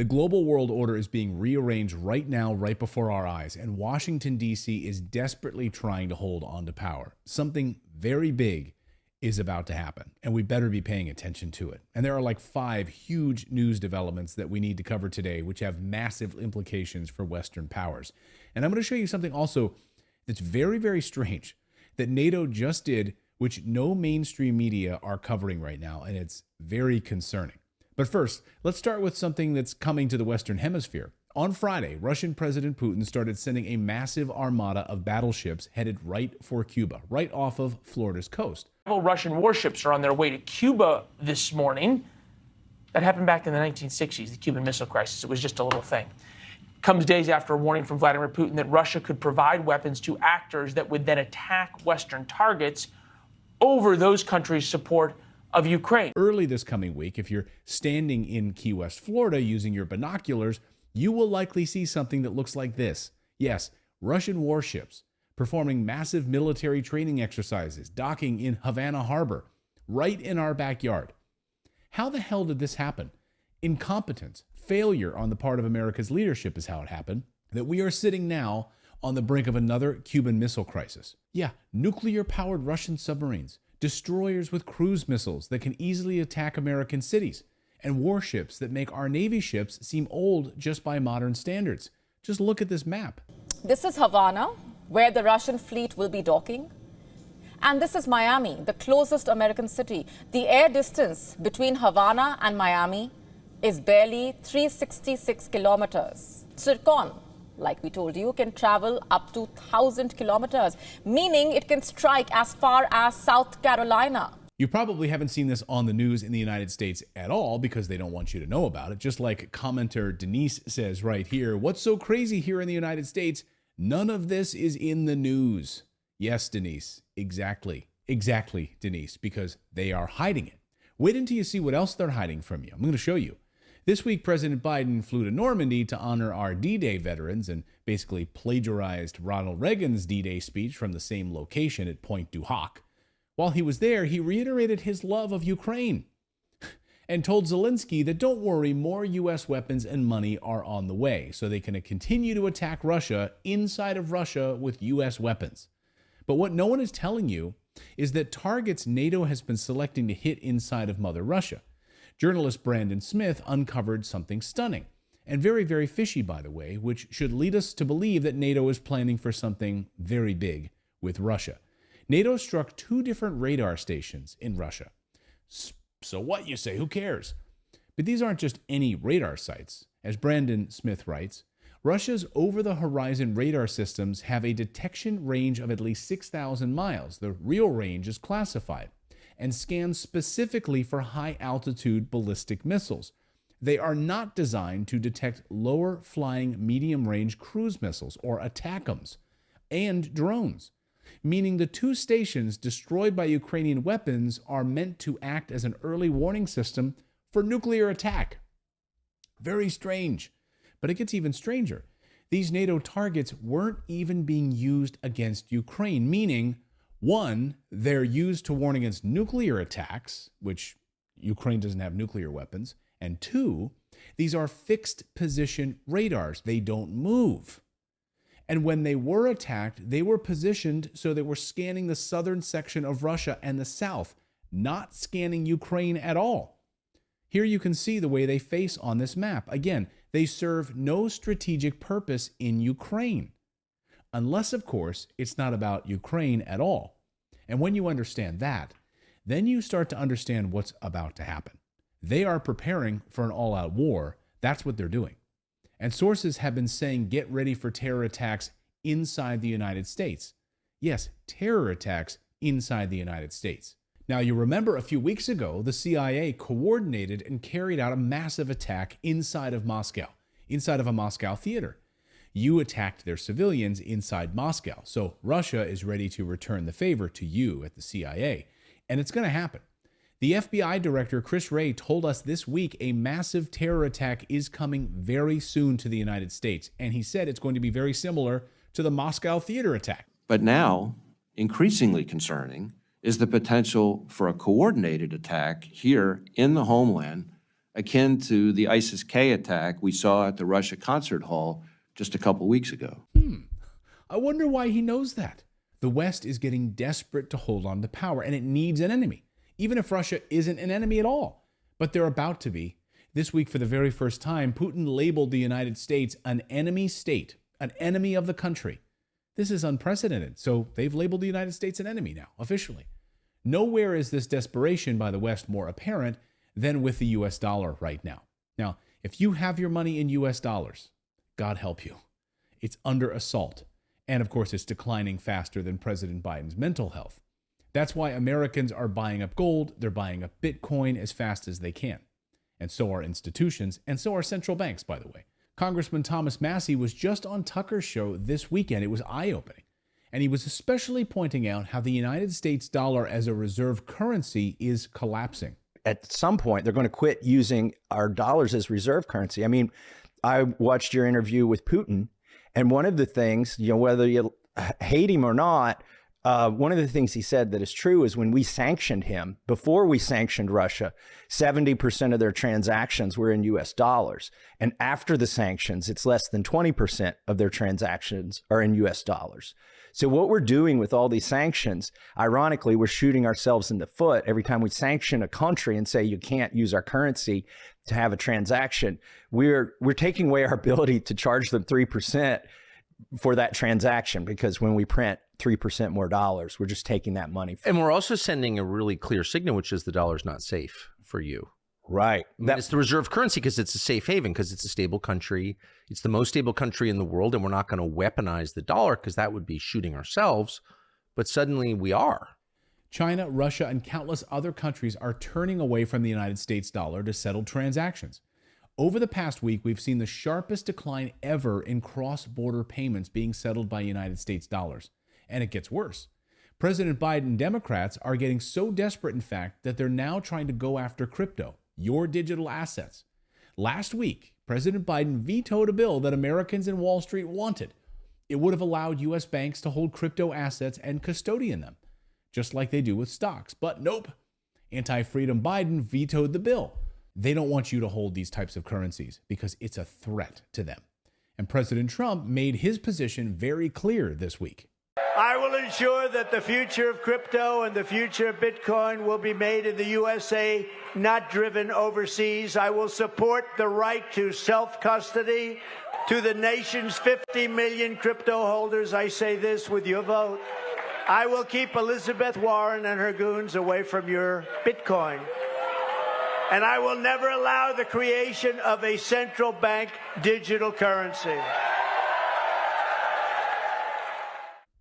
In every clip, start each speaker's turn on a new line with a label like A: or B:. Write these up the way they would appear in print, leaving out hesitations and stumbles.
A: The global world order is being rearranged right now, right before our eyes, and Washington, D.C. is desperately trying to hold on to power. Something very big is about to happen, and we better be paying attention to it. And there are like 5 huge news developments that we need to cover today, which have massive implications for Western powers. And I'm going to show you something also that's very, very strange that NATO just did, which no mainstream media are covering right now, and it's very concerning. But first, let's start with something that's coming to the Western Hemisphere. On Friday, Russian President Putin started sending a massive armada of battleships headed right for Cuba, right off of Florida's coast.
B: Several Russian warships are on their way to Cuba this morning. That happened back in the 1960s, the Cuban Missile Crisis. It was just a little thing. Comes days after a warning from Vladimir Putin that Russia could provide weapons to actors that would then attack Western targets over those countries' support of Ukraine.
A: Early this coming week, if you're standing in Key West, Florida, using your binoculars, you will likely see something that looks like this. Yes, Russian warships performing massive military training exercises, docking in Havana Harbor, right in our backyard. How the hell did this happen? Incompetence, failure on the part of America's leadership is how it happened, that we are sitting now on the brink of another Cuban Missile Crisis. Yeah, nuclear-powered Russian submarines, destroyers with cruise missiles that can easily attack American cities, and warships that make our Navy ships seem old just by modern standards. Just look at this map.
C: This is Havana, where the Russian fleet will be docking. And this is Miami, the closest American city. The air distance between Havana and Miami is barely 366 kilometers. Zircon, like we told you, can travel up to 1,000 kilometers, meaning it can strike as far as South Carolina.
A: You probably haven't seen this on the news in the United States at all because they don't want you to know about it. Just like commenter Denise says right here, what's so crazy here in the United States? None of this is in the news. Yes, Denise, exactly, Denise, because they are hiding it. Wait until you see what else they're hiding from you. I'm going to show you. This week, President Biden flew to Normandy to honor our D-Day veterans and basically plagiarized Ronald Reagan's D-Day speech from the same location at Pointe du Hoc. While he was there, he reiterated his love of Ukraine and told Zelensky that don't worry, more U.S. weapons and money are on the way so they can continue to attack Russia inside of Russia with U.S. weapons. But what no one is telling you is that targets NATO has been selecting to hit inside of Mother Russia. Journalist Brandon Smith uncovered something stunning and very, very fishy, by the way, which should lead us to believe that NATO is planning for something very big with Russia. NATO struck 2 different radar stations in Russia. So what, you say? Who cares? But these aren't just any radar sites. As Brandon Smith writes, Russia's over-the-horizon radar systems have a detection range of at least 6,000 miles. The real range is classified and scans specifically for high-altitude ballistic missiles. They are not designed to detect lower-flying medium-range cruise missiles, or ATACMS, and drones, meaning the 2 stations destroyed by Ukrainian weapons are meant to act as an early warning system for nuclear attack. Very strange. But it gets even stranger. These NATO targets weren't even being used against Ukraine, meaning, 1, they're used to warn against nuclear attacks, which Ukraine doesn't have nuclear weapons, and 2, these are fixed position radars. They don't move. And when they were attacked, they were positioned so they were scanning the southern section of Russia and the south, not scanning Ukraine at all. Here you can see the way they face on this map. Again, they serve no strategic purpose in Ukraine. Unless, of course, it's not about Ukraine at all. And when you understand that, then you start to understand what's about to happen. They are preparing for an all-out war. That's what they're doing. And sources have been saying get ready for terror attacks inside the United States. Yes, terror attacks inside the United States. Now, you remember a few weeks ago, the CIA coordinated and carried out a massive attack inside of Moscow, inside of a Moscow theater. You attacked their civilians inside Moscow. So Russia is ready to return the favor to you at the CIA. And it's going to happen. The FBI director, Chris Wray, told us this week a massive terror attack is coming very soon to the United States. And he said it's going to be very similar to the Moscow theater attack.
D: But now, increasingly concerning, is the potential for a coordinated attack here in the homeland akin to the ISIS-K attack we saw at the Russia concert hall just a couple weeks ago.
A: I wonder why he knows that. The West is getting desperate to hold on to power, and it needs an enemy, even if Russia isn't an enemy at all. But they're about to be. This week, for the very first time, Putin labeled the United States an enemy state, an enemy of the country. This is unprecedented. So they've labeled the United States an enemy now, officially. Nowhere is this desperation by the West more apparent than with the US dollar right now. Now, if you have your money in US dollars, God help you. It's under assault. And of course, it's declining faster than President Biden's mental health. That's why Americans are buying up gold, they're buying up Bitcoin as fast as they can. And so are institutions, and so are central banks, by the way. Congressman Thomas Massie was just on Tucker's show this weekend. It was eye-opening. And he was especially pointing out how the United States dollar as a reserve currency is collapsing.
E: At some point, they're going to quit using our dollars as reserve currency. I mean, I watched your interview with Putin, and one of the things, whether you hate him or not, one of the things he said that is true is when we sanctioned him, before we sanctioned Russia, 70% of their transactions were in US dollars. And after the sanctions, it's less than 20% of their transactions are in US dollars. So what we're doing with all these sanctions, ironically, we're shooting ourselves in the foot every time we sanction a country and say you can't use our currency to have a transaction. We're taking away our ability to charge them 3% for that transaction, because when we print 3% more dollars, we're just taking that money.
F: And we're also sending a really clear signal, which is the dollar's not safe for you.
E: Right.
F: It's the reserve currency because it's a safe haven, because it's a stable country. It's the most stable country in the world, and we're not going to weaponize the dollar because that would be shooting ourselves. But suddenly we are.
A: China, Russia, and countless other countries are turning away from the United States dollar to settle transactions. Over the past week, we've seen the sharpest decline ever in cross-border payments being settled by United States dollars. And it gets worse. President Biden and Democrats are getting so desperate, in fact, that they're now trying to go after crypto, your digital assets. Last week, President Biden vetoed a bill that Americans in Wall Street wanted. It would have allowed U.S. banks to hold crypto assets and custodian them, just like they do with stocks. But nope, anti-freedom Biden vetoed the bill. They don't want you to hold these types of currencies because it's a threat to them. And President Trump made his position very clear this week.
G: I will ensure that the future of crypto and the future of Bitcoin will be made in the USA, not driven overseas. I will support the right to self-custody to the nation's 50 million crypto holders. I say this with your vote. I will keep Elizabeth Warren and her goons away from your Bitcoin. And I will never allow the creation of a central bank digital currency.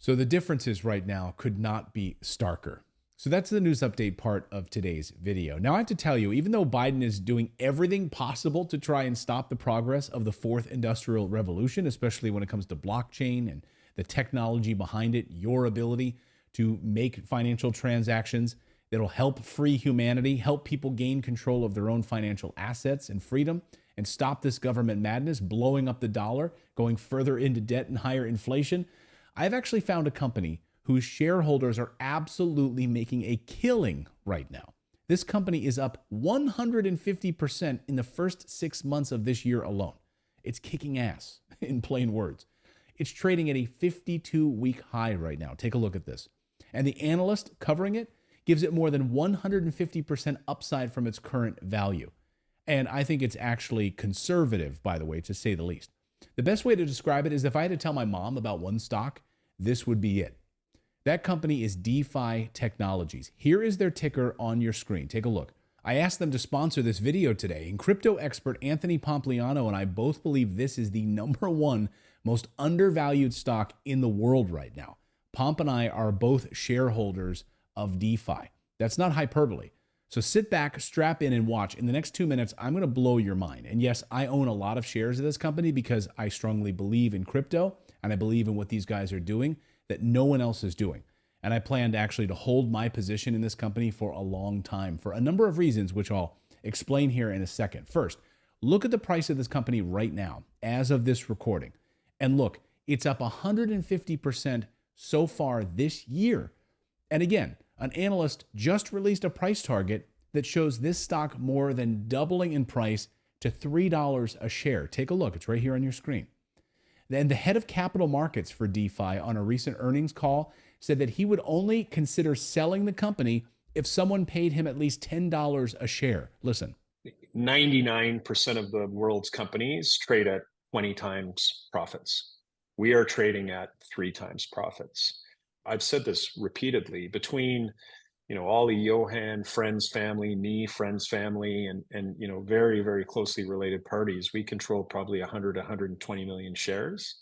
A: So the differences right now could not be starker. So that's the news update part of today's video. Now I have to tell you, even though Biden is doing everything possible to try and stop the progress of the fourth industrial revolution, especially when it comes to blockchain and the technology behind it, your ability to make financial transactions that'll help free humanity, help people gain control of their own financial assets and freedom, and stop this government madness, blowing up the dollar, going further into debt and higher inflation, I've actually found a company whose shareholders are absolutely making a killing right now. This company is up 150% in the first 6 months of this year alone. It's kicking ass, in plain words. It's trading at a 52-week high right now. Take a look at this. And the analyst covering it gives it more than 150% upside from its current value. And I think it's actually conservative, by the way, to say the least. The best way to describe it is if I had to tell my mom about one stock, this would be it. That company is DeFi Technologies. Here is their ticker on your screen. Take a look. I asked them to sponsor this video today, and crypto expert Anthony Pompliano and I both believe this is the #1 most undervalued stock in the world right now. Pomp and I are both shareholders of DeFi. That's not hyperbole. So sit back, strap in, and watch. In the next 2 minutes, I'm going to blow your mind. And yes, I own a lot of shares of this company because I strongly believe in crypto and I believe in what these guys are doing that no one else is doing. And I plan to hold my position in this company for a long time for a number of reasons, which I'll explain here in a second. First, look at the price of this company right now as of this recording. And look, it's up 150% so far this year. And again, an analyst just released a price target that shows this stock more than doubling in price to $3 a share. Take a look. It's right here on your screen. Then the head of capital markets for DeFi on a recent earnings call said that he would only consider selling the company if someone paid him at least $10 a share. Listen.
H: 99% of the world's companies trade at 20 times profits. We are trading at 3 times profits. I've said this repeatedly. Between Ollie, Johan, friends, family, me, friends, family, and very, very closely related parties, we control probably 120 million shares.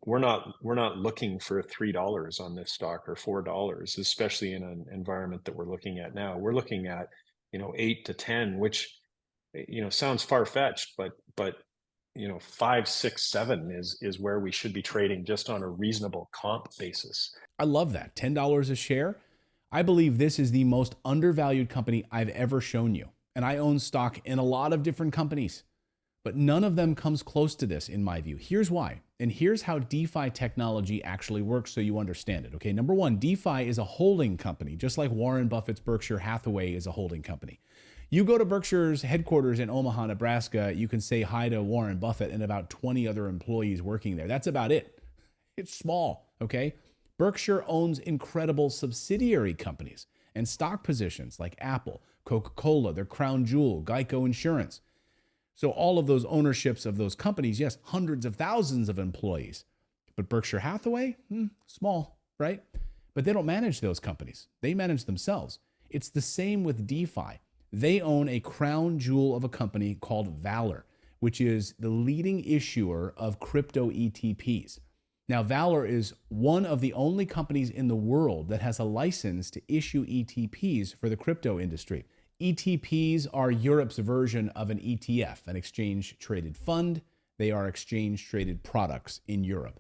H: We're not looking for $3 on this stock or $4, especially in an environment that we're looking at now. We're looking at 8 to 10, which sounds far-fetched, but 5, 6, 7 is where we should be trading just on a reasonable comp basis.
A: I love that. $10 a share. I believe this is the most undervalued company I've ever shown you. And I own stock in a lot of different companies, but none of them comes close to this in my view. Here's why. And here's how DeFi technology actually works so you understand it. Okay, number one, DeFi is a holding company, just like Warren Buffett's Berkshire Hathaway is a holding company. You go to Berkshire's headquarters in Omaha, Nebraska, you can say hi to Warren Buffett and about 20 other employees working there. That's about it. It's small, okay? Berkshire owns incredible subsidiary companies and stock positions like Apple, Coca-Cola, their crown jewel, Geico Insurance. So all of those ownerships of those companies, yes, hundreds of thousands of employees. But Berkshire Hathaway, small, right? But they don't manage those companies. They manage themselves. It's the same with DeFi. They own a crown jewel of a company called Valor, which is the leading issuer of crypto ETPs. Now, Valor is one of the only companies in the world that has a license to issue ETPs for the crypto industry. ETPs are Europe's version of an ETF, an exchange-traded fund. They are exchange-traded products in Europe.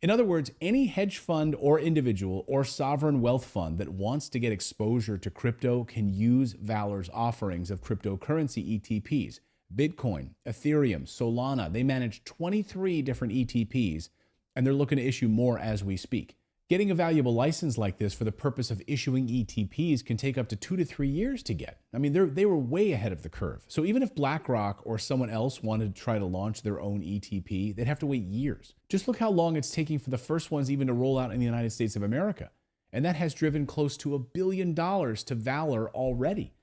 A: In other words, any hedge fund or individual or sovereign wealth fund that wants to get exposure to crypto can use Valor's offerings of cryptocurrency ETPs. Bitcoin, Ethereum, Solana, they manage 23 different ETPs, and they're looking to issue more as we speak. Getting a valuable license like this for the purpose of issuing ETPs can take up to 2 to 3 years to get. I mean, they were way ahead of the curve. So even if BlackRock or someone else wanted to try to launch their own ETP, they'd have to wait years. Just look how long it's taking for the first ones even to roll out in the United States of America. And that has driven close to $1 billion to Valor already.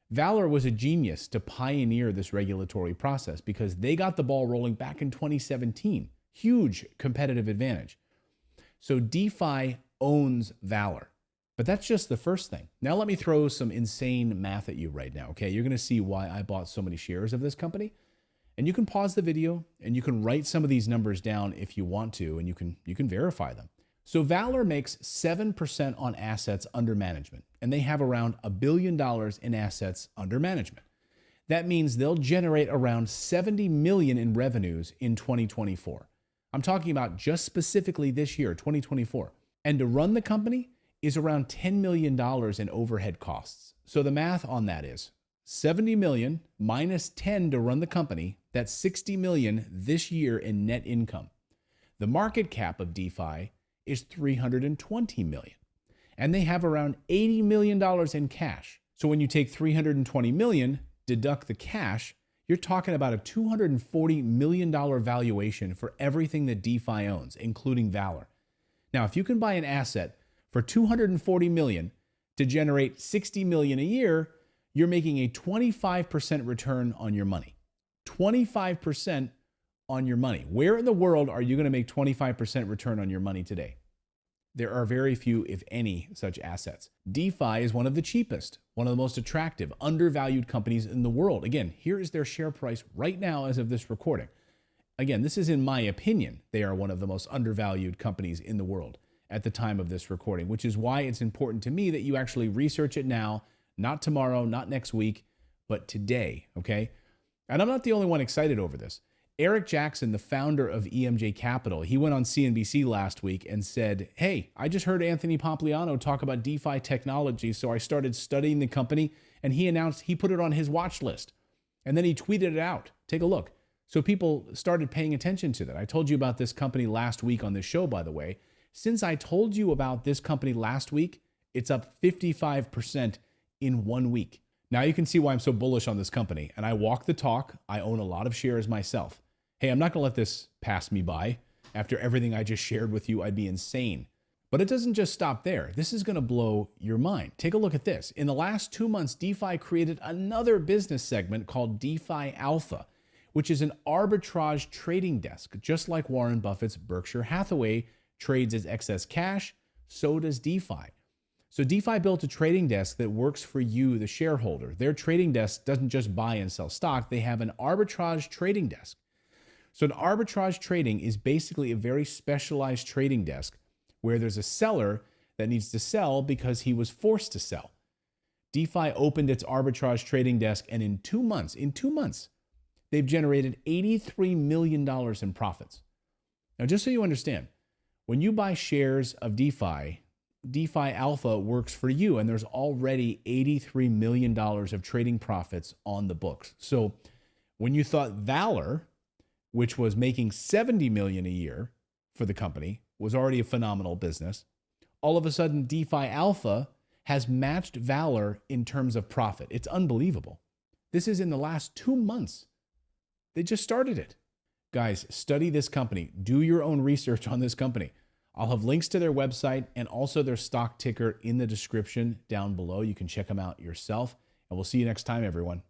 A: Valor was a genius to pioneer this regulatory process because they got the ball rolling back in 2017. Huge competitive advantage. So DeFi owns Valor, but that's just the first thing. Now let me throw some insane math at you right now, okay? You're gonna see why I bought so many shares of this company. And you can pause the video and you can write some of these numbers down if you want to, and you can verify them. So Valor makes 7% on assets under management, and they have around $1 billion in assets under management. That means they'll generate around $70 million in revenues in 2024. I'm talking about just specifically this year, 2024. And to run the company is around $10 million in overhead costs. So the math on that is 70 million minus 10 to run the company. That's 60 million this year in net income. The market cap of DeFi is 320 million. And they have around $80 million in cash. So when you take 320 million, deduct the cash, you're talking about a $240 million valuation for everything that DeFi owns, including Valor. Now, if you can buy an asset for $240 million to generate $60 million a year, you're making a 25% return on your money. 25% on your money. Where in the world are you going to make 25% return on your money today? There are very few, if any, such assets. DeFi is one of the cheapest, one of the most attractive, undervalued companies in the world. Again, here is their share price right now as of this recording. Again, this is in my opinion. They are one of the most undervalued companies in the world at the time of this recording, which is why it's important to me that you actually research it now, not tomorrow, not next week, but today, okay? And I'm not the only one excited over this. Eric Jackson, the founder of EMJ Capital, he went on CNBC last week and said, hey, I just heard Anthony Pompliano talk about DeFi technology, so I started studying the company, and he announced he put it on his watch list. And then he tweeted it out. Take a look. So people started paying attention to that. I told you about this company last week on this show, by the way. Since I told you about this company last week, it's up 55% in 1 week. Now you can see why I'm so bullish on this company. And I walk the talk. I own a lot of shares myself. Hey, I'm not going to let this pass me by. After everything I just shared with you, I'd be insane. But it doesn't just stop there. This is going to blow your mind. Take a look at this. In the last 2 months, DeFi created another business segment called DeFi Alpha, which is an arbitrage trading desk. Just like Warren Buffett's Berkshire Hathaway trades as excess cash, so does DeFi. So DeFi built a trading desk that works for you, the shareholder. Their trading desk doesn't just buy and sell stock. They have an arbitrage trading desk. So an arbitrage trading is basically a very specialized trading desk where there's a seller that needs to sell because he was forced to sell. DeFi opened its arbitrage trading desk, and in 2 months, they've generated $83 million in profits. Now, just so you understand, when you buy shares of DeFi, DeFi Alpha works for you, and there's already $83 million of trading profits on the books. So when you thought Valor, which was making $70 million a year for the company, was already a phenomenal business, all of a sudden DeFi Alpha has matched Valor in terms of profit. It's unbelievable. This is in the last 2 months. They just started it. Guys, study this company. Do your own research on this company. I'll have links to their website and also their stock ticker in the description down below. You can check them out yourself. And we'll see you next time, everyone.